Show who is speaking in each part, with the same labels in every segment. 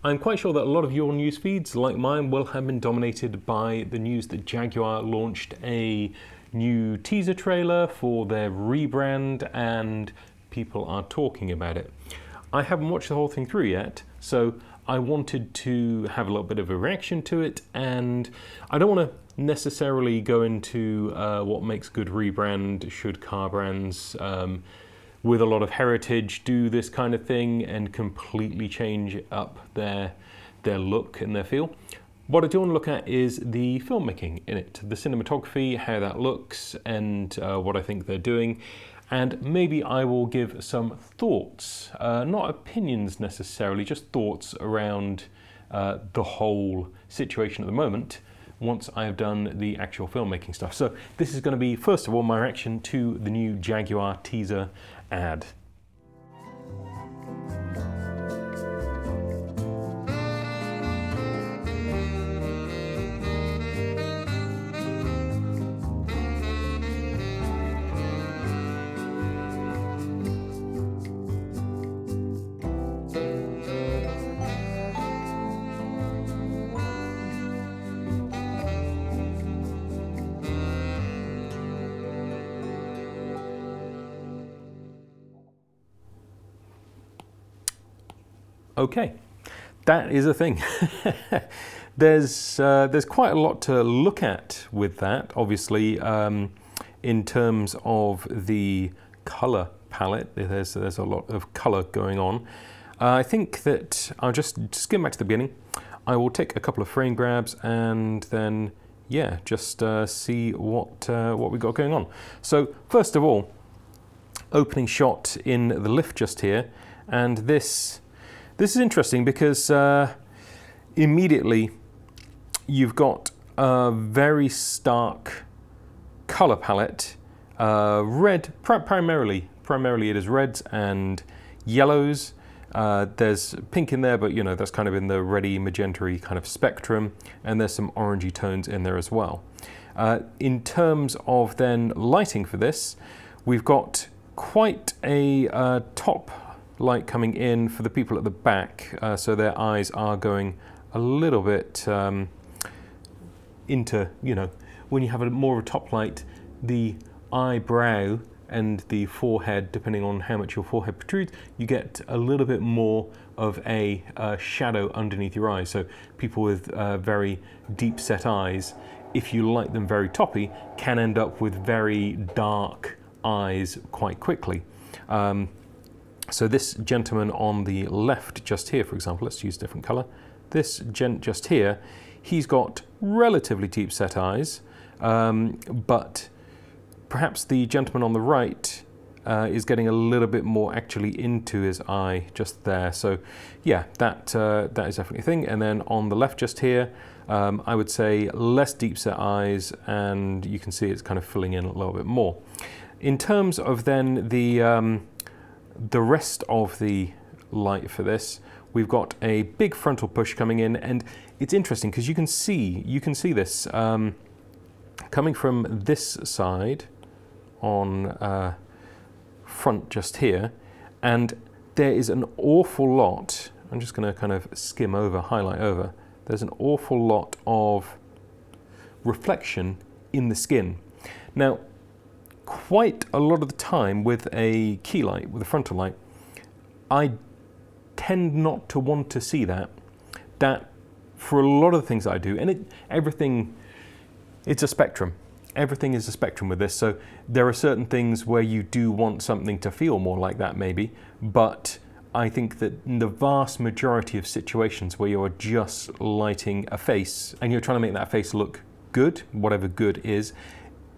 Speaker 1: I'm quite sure that a lot of your news feeds, like mine, will have been dominated by the news that Jaguar launched a new teaser trailer for their rebrand, and people are talking about it. I haven't watched the whole thing through yet, so I wanted to have a little bit of a reaction to it, and I don't want to necessarily go into what makes a good rebrand. Should car brands with a lot of heritage do this kind of thing and completely change up their look and their feel? What I do want to look at is the filmmaking in it, the cinematography, how that looks, and what I think they're doing. And maybe I will give some thoughts, not opinions necessarily, just thoughts around the whole situation at the moment once I have done the actual filmmaking stuff. So this is going to be, first of all, my reaction to the new Jaguar teaser ad. Okay, that is a thing. There's quite a lot to look at with that, obviously, in terms of the color palette. There's a lot of color going on. I think that I'll just skim back to the beginning. I will take a couple of frame grabs and then, yeah, just see what we got going on. So first of all, opening shot in the lift just here, and this is interesting because immediately you've got a very stark color palette. Red, primarily it is reds and yellows. There's pink in there, but you know, that's kind of in the reddy, magenta-y kind of spectrum, and there's some orangey tones in there as well. In terms of then lighting for this, we've got quite a top light coming in for the people at the back, so their eyes are going a little bit into, you know, when you have more of a top light, the eyebrow and the forehead, depending on how much your forehead protrudes, you get a little bit more of a shadow underneath your eyes. So people with very deep set eyes, if you light them very toppy, can end up with very dark eyes quite quickly. So this gentleman on the left just here, for example, let's use a different color. This gent just here, he's got relatively deep set eyes, but perhaps the gentleman on the right is getting a little bit more actually into his eye just there. So yeah, that is definitely a thing. And then on the left just here, I would say less deep set eyes, and you can see it's kind of filling in a little bit more. In terms of then the rest of the light for this, we've got a big frontal push coming in, and it's interesting because you can see this coming from this side on front just here, and there is an awful lot. I'm just going to kind of skim over, highlight over. There's an awful lot of reflection in the skin. Now, quite a lot of the time with a key light, with a frontal light, I tend not to want to see that for a lot of the things that I do, and it's a spectrum. Everything is a spectrum with this, so there are certain things where you do want something to feel more like that maybe, but I think that in the vast majority of situations where you're just lighting a face and you're trying to make that face look good, whatever good is,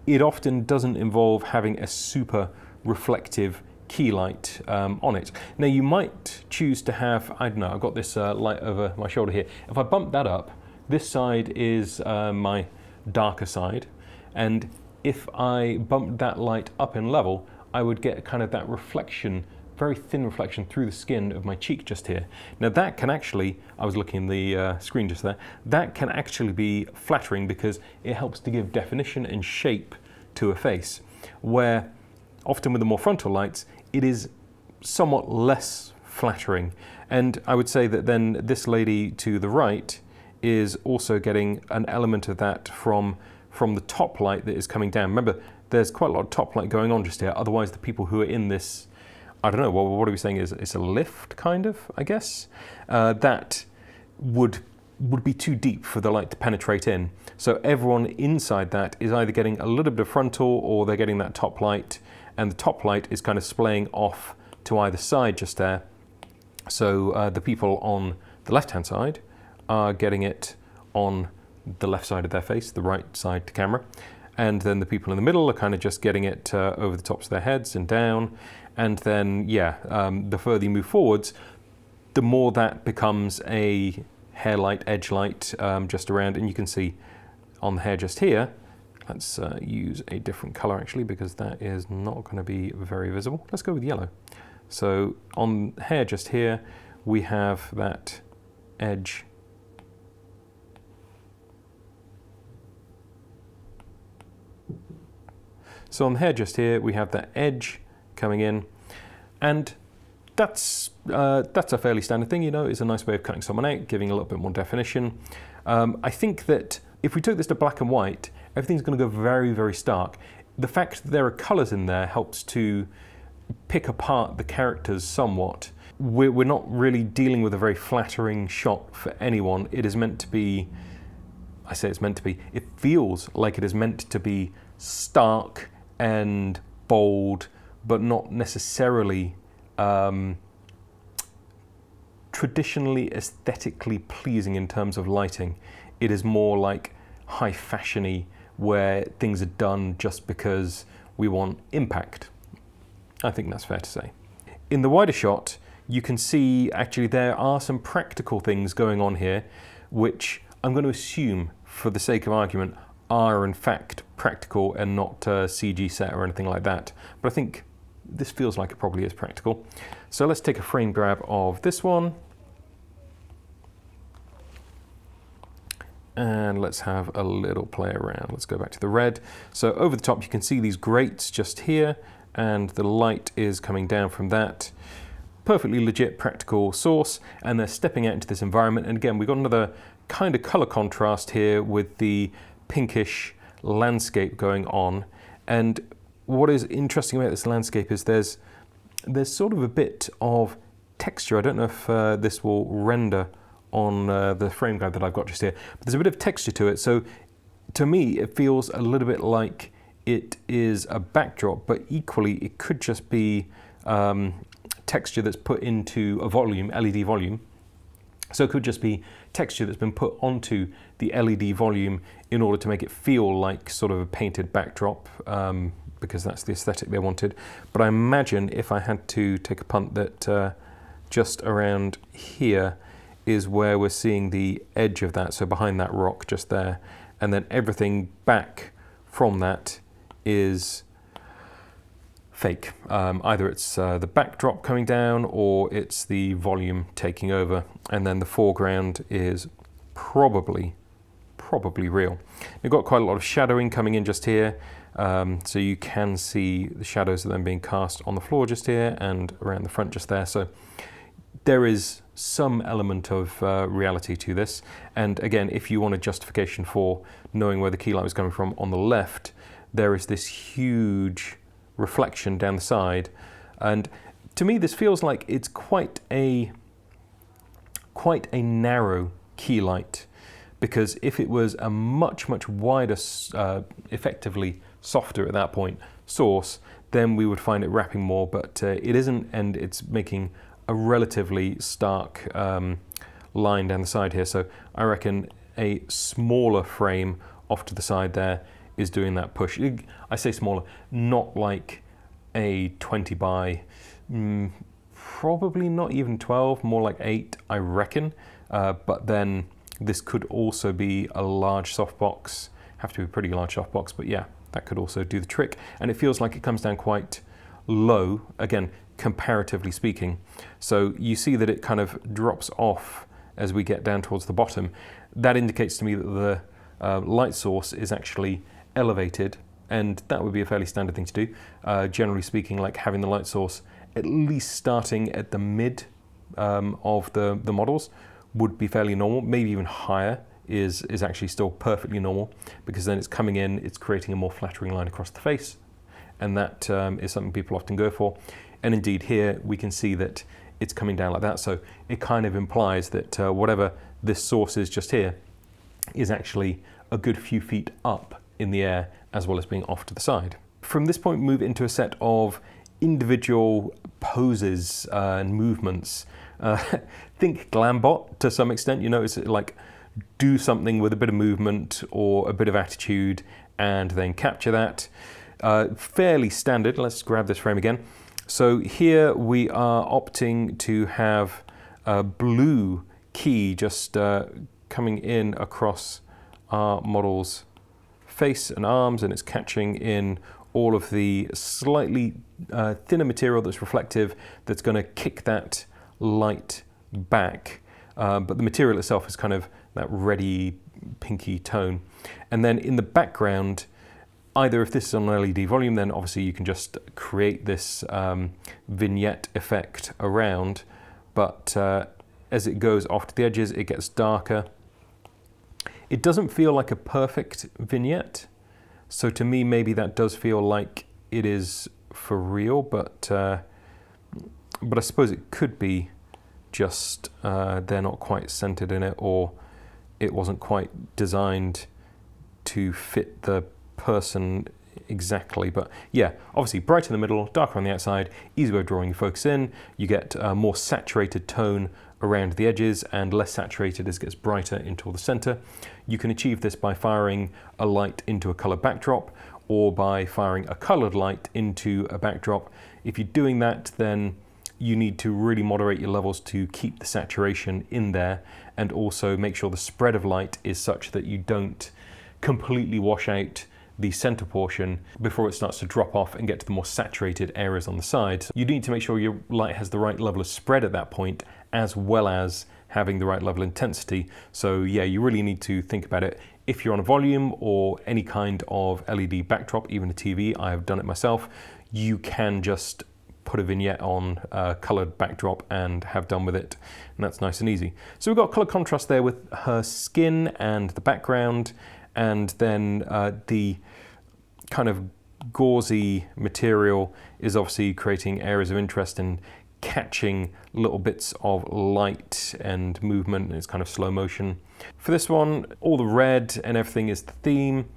Speaker 1: it often doesn't involve having a super reflective key light on it. Now you might choose to have, I don't know, I've got this light over my shoulder here. If I bump that up, this side is my darker side, and if I bumped that light up in level, I would get kind of that reflection, very thin reflection through the skin of my cheek just here. Now that can actually, I was looking in the screen just there, that can actually be flattering because it helps to give definition and shape to a face, where often with the more frontal lights, it is somewhat less flattering. And I would say that then this lady to the right is also getting an element of that from the top light that is coming down. Remember, there's quite a lot of top light going on just here. Otherwise, the people who are in this, I don't know, what are we saying is it's a lift, kind of, I guess? That would be too deep for the light to penetrate in. So everyone inside that is either getting a little bit of frontal or they're getting that top light, and the top light is kind of splaying off to either side just there. So the people on the left-hand side are getting it on the left side of their face, the right side to camera. And then the people in the middle are kind of just getting it over the tops of their heads and down. And then, the further you move forwards, the more that becomes a hair light, edge light just around. And you can see on the hair just here, let's use a different color actually, because that is not going to be very visible. Let's go with yellow. So on hair just here, we have that edge. So on the hair just here, we have that edge coming in, and that's a fairly standard thing, you know. It's a nice way of cutting someone out, giving a little bit more definition. I think that if we took this to black and white, everything's going to go very, very stark. The fact that there are colors in there helps to pick apart the characters somewhat. We're not really dealing with a very flattering shot for anyone. It is meant to be, I say it's meant to be, it feels like it is meant to be stark and bold, but not necessarily traditionally aesthetically pleasing in terms of lighting. It is more like high fashiony, where things are done just because we want impact. I think that's fair to say. In the wider shot, you can see actually there are some practical things going on here, which I'm going to assume, for the sake of argument, are in fact practical and not CG set or anything like that. But I think this feels like it probably is practical. So let's take a frame grab of this one. And let's have a little play around. Let's go back to the red. So over the top, you can see these grates just here, and the light is coming down from that. Perfectly legit practical source, and they're stepping out into this environment. And again, we've got another kind of color contrast here with the pinkish landscape going on. And what is interesting about this landscape is there's sort of a bit of texture. I don't know if this will render on the frame guide that I've got just here, but there's a bit of texture to it. So to me, it feels a little bit like it is a backdrop, but equally it could just be texture that's put into a volume, LED volume. So it could just be texture that's been put onto the LED volume in order to make it feel like sort of a painted backdrop, because that's the aesthetic they wanted. But I imagine if I had to take a punt that just around here is where we're seeing the edge of that, so behind that rock just there, and then everything back from that is fake. Either it's the backdrop coming down or it's the volume taking over, and then the foreground is probably real. We've got quite a lot of shadowing coming in just here, so you can see the shadows that are then being cast on the floor just here and around the front just there. So there is some element of reality to this. And again, if you want a justification for knowing where the key light was coming from, on the left there is this huge reflection down the side, and to me this feels like it's quite a narrow key light, because if it was a much wider, effectively softer at that point source, then we would find it wrapping more, but it isn't, and it's making a relatively stark line down the side here. So I reckon a smaller frame off to the side there is doing that push. I say smaller, not like a 20 by, probably not even 12, more like 8, I reckon. But then this could also be a large softbox, have to be a pretty large softbox, but yeah, that could also do the trick. And it feels like it comes down quite low, again, comparatively speaking. So you see that it kind of drops off as we get down towards the bottom. That indicates to me that the light source is actually elevated, and that would be a fairly standard thing to do. Generally speaking, like having the light source at least starting at the mid of the models would be fairly normal, maybe even higher is actually still perfectly normal, because then it's coming in, it's creating a more flattering line across the face, and that is something people often go for. And indeed here we can see that it's coming down like that, so it kind of implies that whatever this source is just here is actually a good few feet up in the air, as well as being off to the side. From this point, move into a set of individual poses and movements. Think Glambot to some extent. You notice it, like, do something with a bit of movement or a bit of attitude and then capture that. Fairly standard. Let's grab this frame again. So here we are opting to have a blue key just coming in across our model's face and arms, and it's catching in all of the slightly thinner material that's reflective, that's going to kick that light back. But the material itself is kind of that reddy, pinky tone. And then in the background, either if this is on an LED volume, then obviously you can just create this vignette effect around. But as it goes off to the edges, it gets darker. It doesn't feel like a perfect vignette. So to me, maybe that does feel like it is for real, but I suppose it could be just they're not quite centered in it, or it wasn't quite designed to fit the person exactly. But yeah, obviously bright in the middle, darker on the outside, easy way of drawing your focus in. You get a more saturated tone around the edges and less saturated as it gets brighter into the center. You can achieve this by firing a light into a colored backdrop, or by firing a colored light into a backdrop. If you're doing that, then you need to really moderate your levels to keep the saturation in there, and also make sure the spread of light is such that you don't completely wash out the center portion before it starts to drop off and get to the more saturated areas on the side. You need to make sure your light has the right level of spread at that point, as well as having the right level of intensity. So yeah, you really need to think about it. If you're on a volume or any kind of LED backdrop, even a TV, I have done it myself, you can just put a vignette on a colored backdrop and have done with it, and that's nice and easy. So we've got color contrast there with her skin and the background, and then the kind of gauzy material is obviously creating areas of interest and catching little bits of light and movement, and it's kind of slow motion. For this one, all the red and everything is the theme.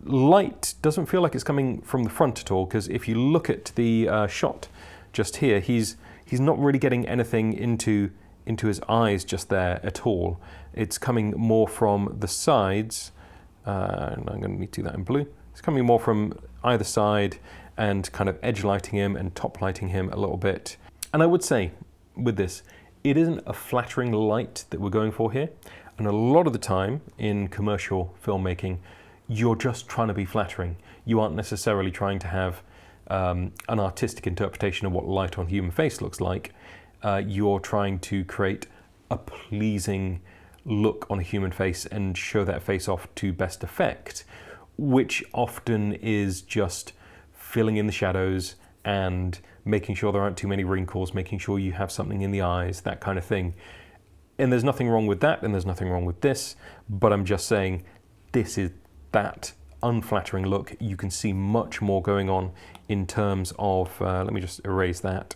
Speaker 1: Light doesn't feel like it's coming from the front at all, because if you look at the shot just here, he's not really getting anything into his eyes just there at all. It's coming more from the sides, and I'm going to need to do that in blue. It's coming more from either side and kind of edge lighting him and top lighting him a little bit. And I would say with this, it isn't a flattering light that we're going for here. And a lot of the time in commercial filmmaking, you're just trying to be flattering. You aren't necessarily trying to have an artistic interpretation of what light on human face looks like. You're trying to create a pleasing look on a human face and show that face off to best effect, which often is just filling in the shadows and making sure there aren't too many wrinkles, making sure you have something in the eyes, that kind of thing. And there's nothing wrong with that, and there's nothing wrong with this, but I'm just saying this is that unflattering look. You can see much more going on in terms of, let me just erase that.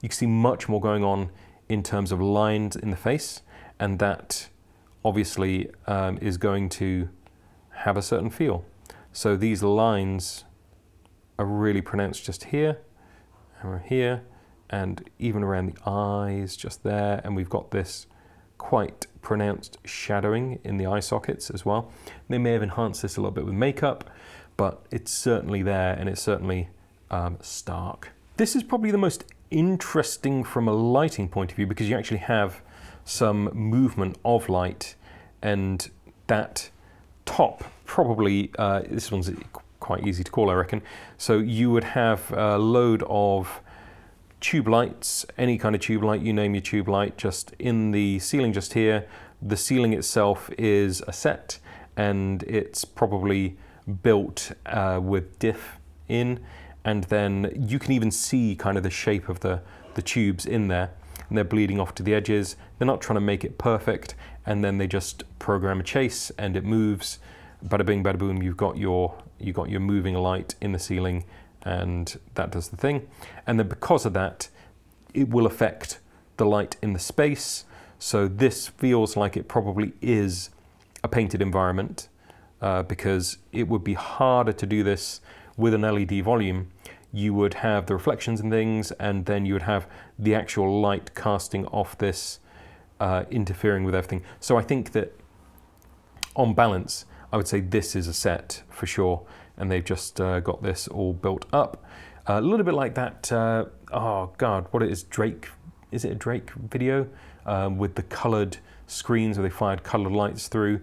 Speaker 1: You can see much more going on in terms of lines in the face, and that obviously is going to have a certain feel. So these lines are really pronounced just here, and here, and even around the eyes just there, and we've got this quite pronounced shadowing in the eye sockets as well. They may have enhanced this a little bit with makeup, but it's certainly there, and it's certainly stark. This is probably the most interesting from a lighting point of view, because you actually have some movement of light, and that top probably, this one's quite easy to call, I reckon. So you would have a load of tube lights, any kind of tube light, you name your tube light, just in the ceiling just here. The ceiling itself is a set, and it's probably built with diff in, and then you can even see kind of the shape of the tubes in there. and they're bleeding off to the edges. They're not trying to make it perfect, and then they just program a chase and it moves. Bada bing, bada boom, you've got your moving light in the ceiling, and that does the thing. And then because of that, it will affect the light in the space. So this feels like it probably is a painted environment, because it would be harder to do this with an LED volume. You would have the reflections and things, and then you would have the actual light casting off this, interfering with everything. So I think that on balance, I would say this is a set for sure, and they've just got this all built up. A little bit like that, oh God, what it is, Drake, is it a Drake video? With the coloured screens where they fired coloured lights through.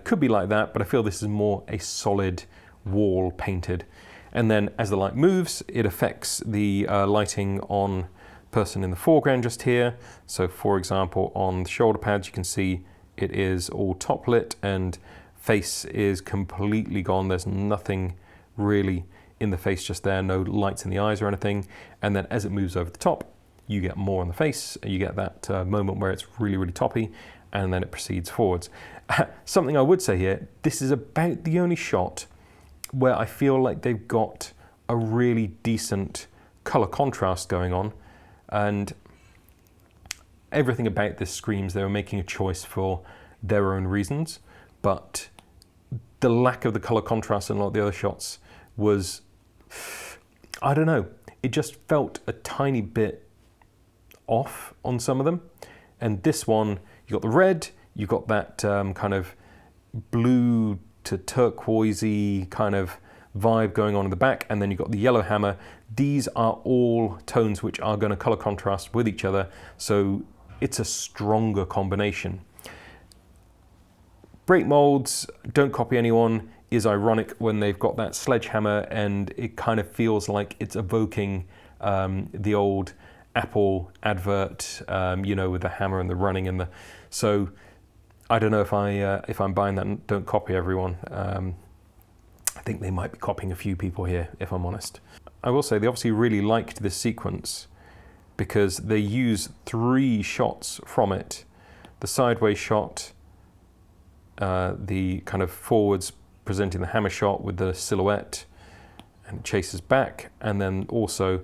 Speaker 1: Could be like that, but I feel this is more a solid wall painted. And then as the light moves, it affects the lighting on person in the foreground just here. So for example, on the shoulder pads, you can see it is all top lit and face is completely gone. There's nothing really in the face just there, no lights in the eyes or anything. And then as it moves over the top, you get more on the face, and you get that moment where it's really, really toppy, and then it proceeds forwards. Something I would say here, this is about the only shot where I feel like they've got a really decent color contrast going on, and everything about this screams they were making a choice for their own reasons, but the lack of the color contrast in a lot of the other shots was, I don't know, it just felt a tiny bit off on some of them. And this one, you got the red, you got that kind of blue to turquoisey kind of vibe going on in the back, and then you've got the yellow hammer. These are all tones which are going to color contrast with each other, so it's a stronger combination. Break molds, don't copy anyone, is ironic when they've got that sledgehammer, and it kind of feels like it's evoking the old Apple advert, you know, with the hammer and the running and the. So I don't know if I'm buying that. And don't copy everyone. I think they might be copying a few people here, if I'm honest. I will say they obviously really liked this sequence because they use 3 shots from it: the sideways shot, the kind of forwards presenting the hammer shot with the silhouette and it chases back, and then also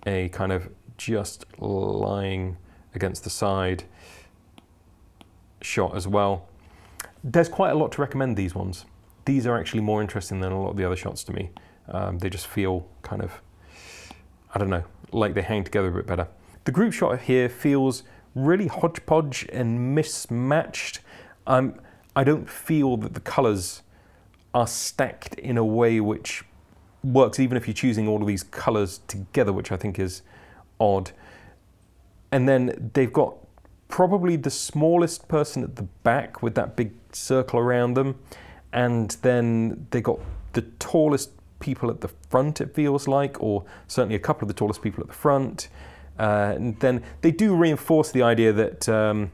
Speaker 1: a kind of just lying against the side shot as well. There's quite a lot to recommend these ones. These are actually more interesting than a lot of the other shots to me. They just feel kind of, I don't know, like they hang together a bit better. The group shot here feels really hodgepodge and mismatched. I don't feel that the colors are stacked in a way which works, even if you're choosing all of these colors together, which I think is odd. And then they've got probably the smallest person at the back with that big circle around them, and then they got the tallest people at the front, it feels like, or certainly a couple of the tallest people at the front. And then they do reinforce the idea that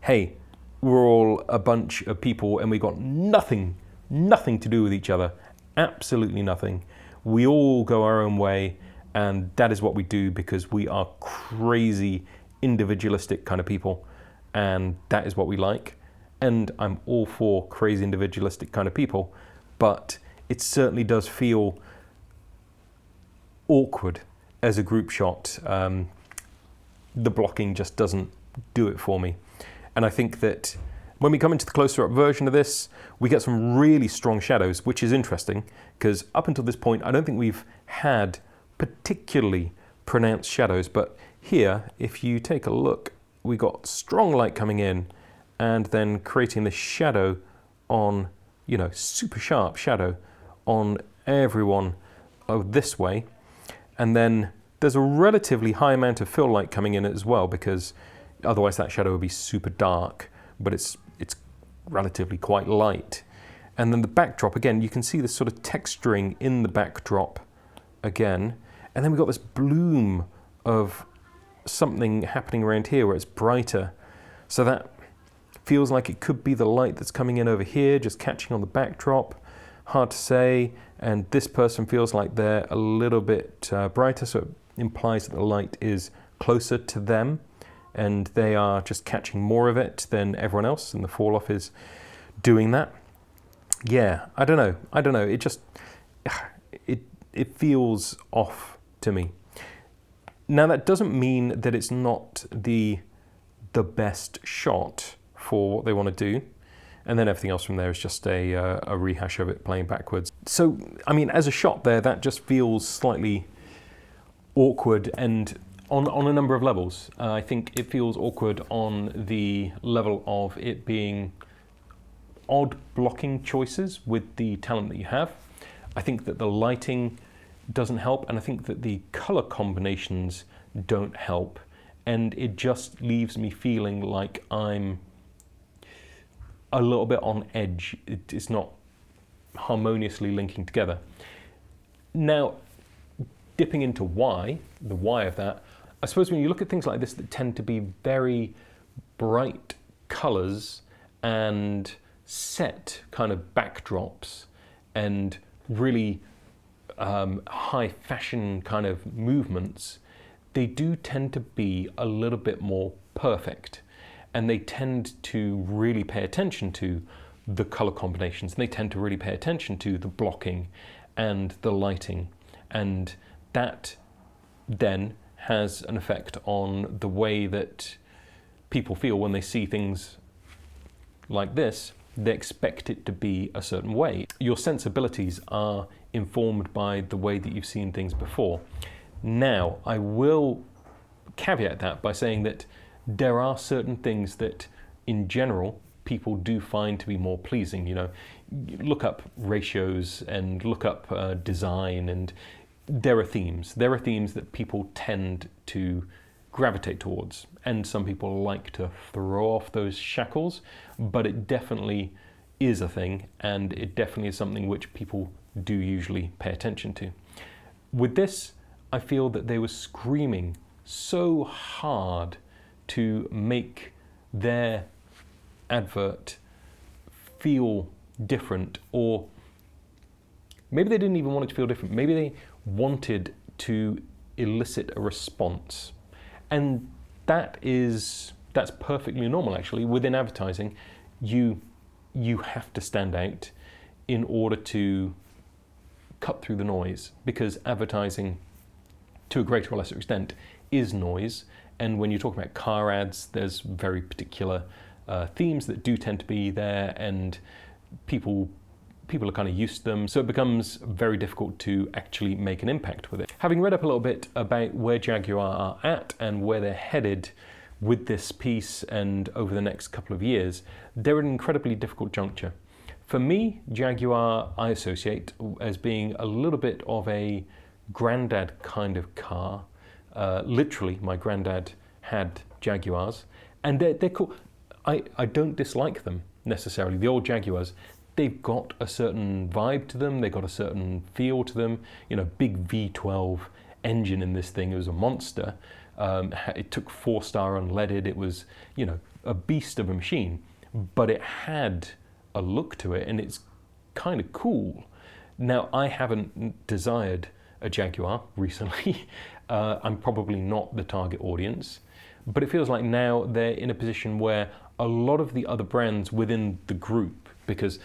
Speaker 1: hey, we're all a bunch of people and we got nothing to do with each other, absolutely nothing. We all go our own way, and that is what we do because we are crazy individualistic kind of people, and that is what we like. And I'm all for crazy individualistic kind of people, but it certainly does feel awkward as a group shot. The blocking just doesn't do it for me. And I think that when we come into the closer up version of this, we get some really strong shadows, which is interesting because up until this point, I don't think we've had particularly pronounced shadows. But here, if you take a look, we got strong light coming in and then creating the shadow on, you know, super sharp shadow on everyone this way. And then there's a relatively high amount of fill light coming in as well, because otherwise that shadow would be super dark, but it's relatively quite light. And then the backdrop, again, you can see this sort of texturing in the backdrop again. And then we've got this bloom of something happening around here where it's brighter. So that feels like it could be the light that's coming in over here, just catching on the backdrop. Hard to say. And this person feels like they're a little bit brighter, so it implies that the light is closer to them. and they are just catching more of it than everyone else, and the fall off is doing that. Yeah, I don't know. It just, it feels off to me. Now that doesn't mean that it's not the best shot for what they want to do, and then everything else from there is just a rehash of it playing backwards. So, I mean, as a shot there, that just feels slightly awkward, and on a number of levels. I think it feels awkward on the level of it being odd blocking choices with the talent that you have. I think that the lighting doesn't help, and I think that the color combinations don't help, and it just leaves me feeling like I'm a little bit on edge. It's not harmoniously linking together. Now, dipping into the why of that, I suppose when you look at things like this that tend to be very bright colors and set kind of backdrops and really high fashion kind of movements, they do tend to be a little bit more perfect, and they tend to really pay attention to the color combinations, and they tend to really pay attention to the blocking and the lighting, and that then has an effect on the way that people feel when they see things like this. They expect it to be a certain way. Your sensibilities are informed by the way that you've seen things before. Now, I will caveat that by saying that there are certain things that, in general, people do find to be more pleasing. You know, look up ratios and look up design, and there are themes. There are themes that people tend to gravitate towards, and some people like to throw off those shackles, but it definitely is a thing, and it definitely is something which people do usually pay attention to. With this, I feel that they were screaming so hard to make their advert feel different, or maybe they didn't even want it to feel different. Maybe they wanted to elicit a response. And that's perfectly normal, actually. Within advertising, you have to stand out in order to cut through the noise, because advertising, to a greater or lesser extent, is noise. And when you talk about car ads, there's very particular themes that do tend to be there, and people are kind of used to them, so it becomes very difficult to actually make an impact with it. Having read up a little bit about where Jaguar are at and where they're headed with this piece and over the next couple of years, they're at an incredibly difficult juncture. For me, Jaguar I associate as being a little bit of a granddad kind of car. Literally, my granddad had Jaguars, and they're cool. I don't dislike them necessarily. The old Jaguars, they've got a certain vibe to them, they've got a certain feel to them. You know, big V12 engine in this thing, it was a monster. It took 4-star unleaded, it was, you know, a beast of a machine, but it had a look to it, and it's kind of cool. Now, I haven't desired a Jaguar recently. I'm probably not the target audience, but it feels like now they're in a position where a lot of the other brands within the group, because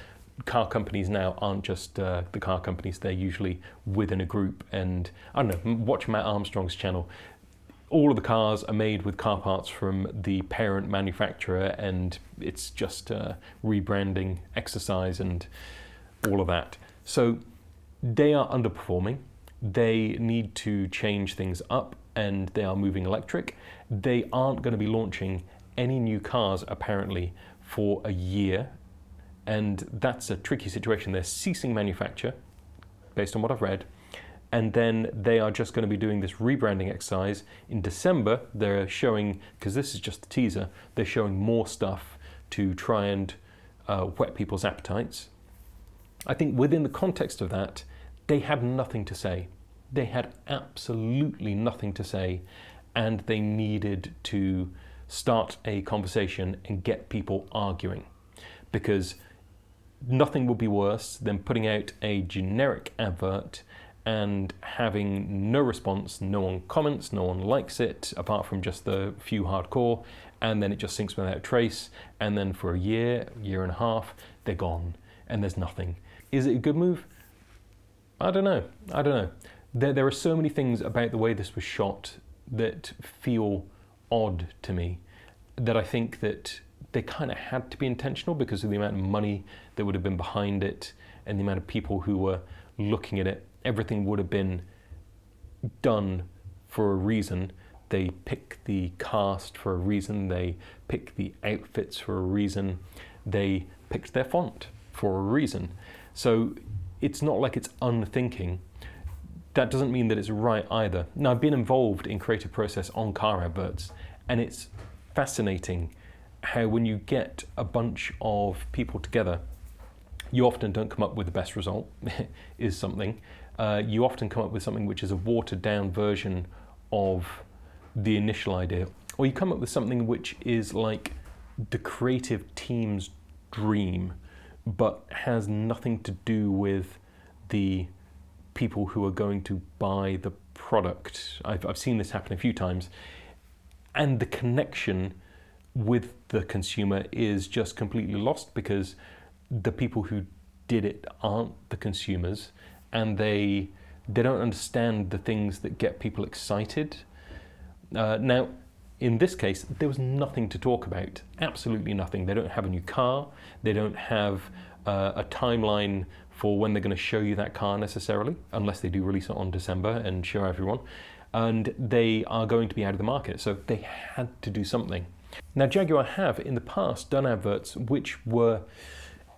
Speaker 1: car companies now aren't just the car companies, they're usually within a group. And I don't know, watch Matt Armstrong's channel. All of the cars are made with car parts from the parent manufacturer, and it's just a rebranding exercise and all of that. So they are underperforming. They need to change things up, and they are moving electric. They aren't going to be launching any new cars apparently for a year, and that's a tricky situation. They're ceasing manufacture based on what I've read, and then they are just going to be doing this rebranding exercise. In December, they're showing, because this is just a teaser, they're showing more stuff to try and whet people's appetites. I think within the context of that, they had nothing to say. They had absolutely nothing to say, and they needed to start a conversation and get people arguing, because nothing would be worse than putting out a generic advert and having no response, no one comments, no one likes it, apart from just the few hardcore, and then it just sinks without a trace, and then for a year and a half, they're gone, and there's nothing. Is it a good move? I don't know. There are so many things about the way this was shot that feel odd to me, that I think that they kind of had to be intentional because of the amount of money that would have been behind it and the amount of people who were looking at it. Everything would have been done for a reason. They pick the cast for a reason. They pick the outfits for a reason. They picked their font for a reason. So it's not like it's unthinking. That doesn't mean that it's right either. Now, I've been involved in creative process on car adverts, and it's fascinating how when you get a bunch of people together, you often don't come up with the best result, is something. You often come up with something which is a watered down version of the initial idea. Or you come up with something which is like the creative team's dream, but has nothing to do with the people who are going to buy the product. I've seen this happen a few times. And the connection with the consumer is just completely lost because the people who did it aren't the consumers, and they don't understand the things that get people excited. Now, in this case, there was nothing to talk about, absolutely nothing. They don't have a new car, they don't have a timeline for when they're going to show you that car necessarily, unless they do release it on December and show everyone. And they are going to be out of the market, so they had to do something. Now, Jaguar have in the past done adverts which were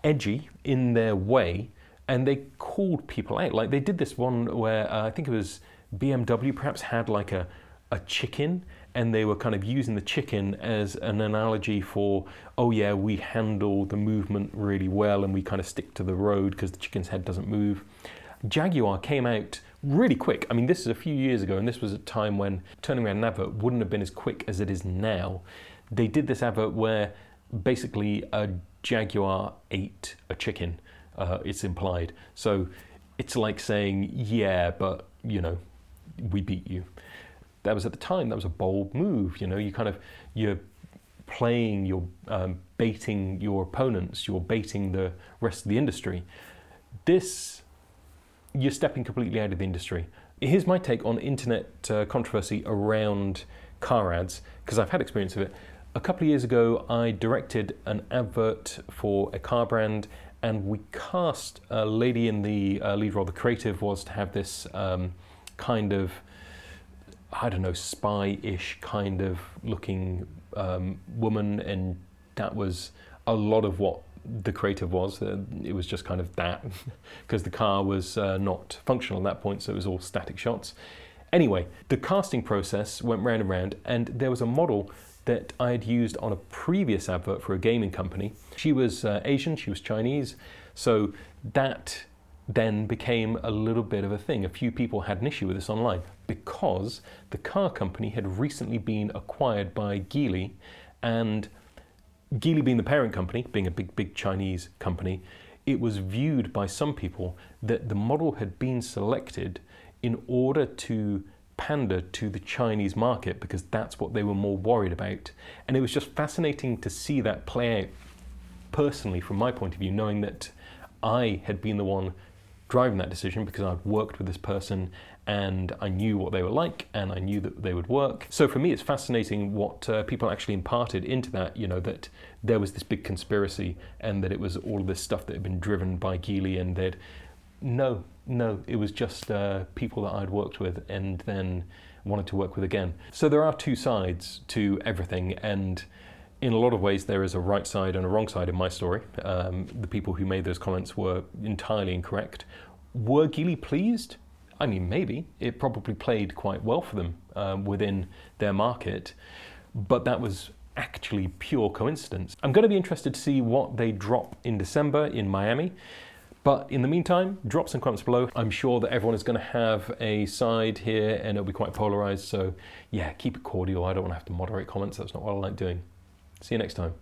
Speaker 1: edgy in their way, and they called people out. Like they did this one where I think it was BMW perhaps had like a chicken, and they were kind of using the chicken as an analogy for, oh yeah, we handle the movement really well and we kind of stick to the road because the chicken's head doesn't move. Jaguar came out really quick. I mean, this is a few years ago, and this was a time when turning around an advert wouldn't have been as quick as it is now. They did this advert where basically a Jaguar ate a chicken, it's implied. So it's like saying, yeah, but, you know, we beat you. That was at the time, that was a bold move. You know, you're playing, you're baiting your opponents, you're baiting the rest of the industry. This, you're stepping completely out of the industry. Here's my take on internet controversy around car ads, because I've had experience of it. A couple of years ago, I directed an advert for a car brand, and we cast a lady in the lead role. The creative was to have this kind of, I don't know, spy-ish kind of looking woman, and that was a lot of what the creative was. It was just kind of that, because the car was not functional at that point, so it was all static shots. Anyway, the casting process went round and round, and there was a model that I had used on a previous advert for a gaming company. She was Asian, she was Chinese, so that then became a little bit of a thing. A few people had an issue with this online because the car company had recently been acquired by Geely, and Geely being the parent company, being a big Chinese company, it was viewed by some people that the model had been selected in order to pander to the Chinese market, because that's what they were more worried about. And it was just fascinating to see that play out personally from my point of view, knowing that I had been the one driving that decision because I'd worked with this person and I knew what they were like and I knew that they would work. So for me, it's fascinating what people actually imparted into that, you know, that there was this big conspiracy and that it was all of this stuff that had been driven by Geely, and they'd, no, it was just people that I'd worked with and then wanted to work with again. So there are two sides to everything, and in a lot of ways there is a right side and a wrong side in my story. The people who made those comments were entirely incorrect. Were Geely pleased? I mean, maybe. It probably played quite well for them within their market, but that was actually pure coincidence. I'm going to be interested to see what they drop in December in Miami. But in the meantime, drop some comments below. I'm sure that everyone is going to have a side here and it'll be quite polarized. So yeah, keep it cordial. I don't want to have to moderate comments. That's not what I like doing. See you next time.